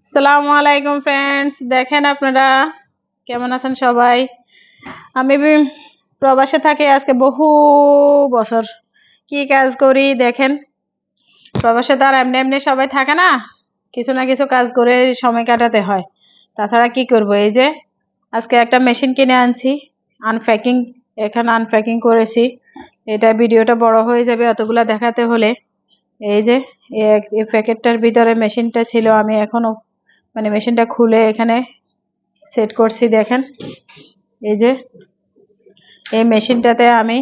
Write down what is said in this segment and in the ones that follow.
আসসালামু আলাইকুম ফ্রেন্ডস, দেখেন আপনারা কেমন আছেন সবাই। আমি প্রবাসে থাকি আজকে বহু বছর। কি কাজ করি দেখেন। প্রবাসে তো আর এমনি এমনি সবাই থাকে না, কিছু না কিছু কাজ করে সময় কাটাতে হয়। তাছাড়া কি করব, এই যে আজকে একটা মেশিন কিনে আনছি, আনপ্যাকিং। এখানে আনপ্যাকিং করেছি। এটা ভিডিওটা বড় হয়ে যাবে অতগুলা দেখাতে হলে। এই যে এই প্যাকেটটার ভিতরে মেশিনটা ছিল, আমি এখনো মানে মেশিনটা খুলে এখানে সেট করছি। দেখেন এই যে এই মেশিনটাতে আমি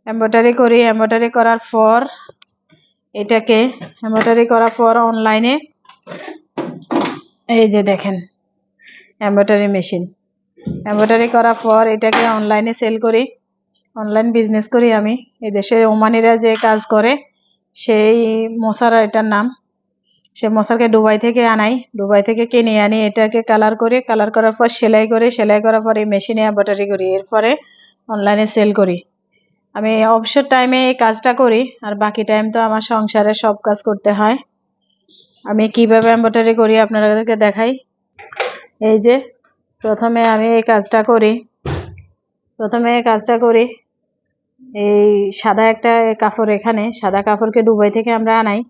এমব্রয়ডারি করি। এমব্রয়ডারি করার পর এটাকে এমব্রয়ডারি করার পর অনলাইনে, এই যে দেখেন এমব্রয়ডারি মেশিন, এমব্রয়ডারি করার পর এটাকে অনলাইনে সেল করি। অনলাইন বিজনেস করি আমি। এই দেশে ওমানিরা যে কাজ করে সেই মশার এটার নাম, সে মশারকে দুবাই থেকে আনাই, দুবাই থেকে কিনে আনি। এটাকে কালার করি, কালার করার পর সেলাই করি, সেলাই করার পর এই মেশিনে এমব্রয়ডারি করি, এরপরে অনলাইনে সেল করি। আমি অবসর টাইমে এই কাজটা করি, আর বাকি টাইম তো আমার সংসারে সব কাজ করতে হয়। আমি কিভাবে এমব্রয়ডারি করি আপনাদেরকে দেখাই। এই যে প্রথমে আমি এই কাজটা করি, এই সাদা একটা কাপড়, এখানে সাদা কাপড়কে দুবাই থেকে আমরা আনাই।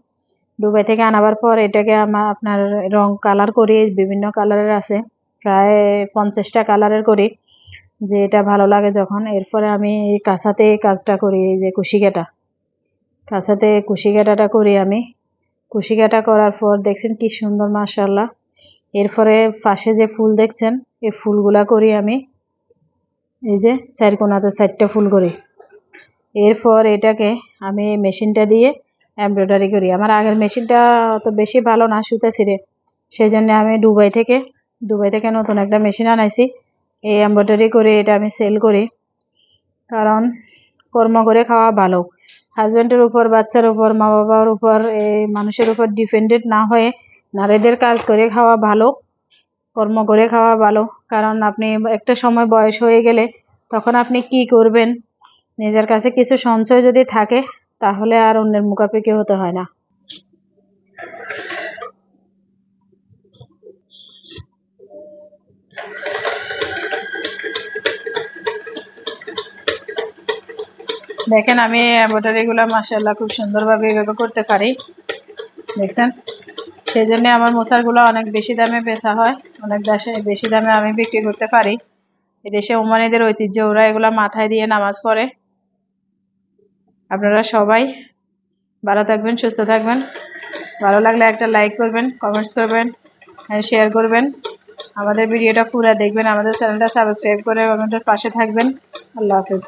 দুবাই থেকে আনাবার পর এটাকে আপনার রং কালার করি, বিভিন্ন কালারের আছে, প্রায় 50টা কালারের করি, যে এটা ভালো লাগে যখন। এরপরে আমি এই কাঁচাতে এই কাজটা করি, এই যে কুশি কাটা, কাঁচাতে কুশি কাটাটা করি আমি। কুশি কাটা করার পর দেখছেন কি সুন্দর মাশাআল্লাহ। এরপরে পাশে যে ফুল দেখছেন, এই ফুলগুলা করি আমি, এই যে চার কোনাতে 4টা ফুল করি। এরপর এটাকে আমি মেশিনটা দিয়ে এমব্রয়ডারি করি। আমার আগের মেশিনটা অত বেশি ভালো না, সুতা ছিঁড়ে, সেই জন্য আমি দুবাই থেকে নতুন একটা মেশিন আনাইছি। এই এমব্রয়ডারি করে এটা আমি সেল করি, কারণ কর্ম করে খাওয়া ভালো। হাজব্যান্ডের উপর, বাচ্চার উপর, মা বাবার উপর, এই মানুষের উপর ডিপেন্ডেন্ট না হয়ে নারীদের কাজ করে খাওয়া ভালো, কর্ম করে খাওয়া ভালো। কারণ আপনি একটা সময় বয়স হয়ে গেলে তখন আপনি কি করবেন, নিজের কাছে কিছু সঞ্চয় যদি থাকে তাহলে আর অন্যের মুখাপেক্ষি হতে হয় না। দেখেন আমি এমব্রয়ডারি গুলা মাশাআল্লাহ খুব সুন্দরভাবে এভাবে করতে পারি, দেখছেন। সেই জন্য আমার মোছারগুলো অনেক বেশি দামে বেচা হয়, অনেক বেশি দামে আমি বিক্রি করতে পারি। এদেশে ওমানিদের ঐতিহ্য, ওরা এগুলা মাথায় দিয়ে নামাজ পড়ে। আপনারা সবাই ভালো থাকবেন, সুস্থ থাকবেন। ভালো লাগলে একটা লাইক করবেন, কমেন্টস করবেন, শেয়ার করবেন। আমাদের ভিডিওটা পুরো দেখবেন, আমাদের চ্যানেলটা সাবস্ক্রাইব করে আমাদের পাশে থাকবেন। আল্লাহ হাফেজ।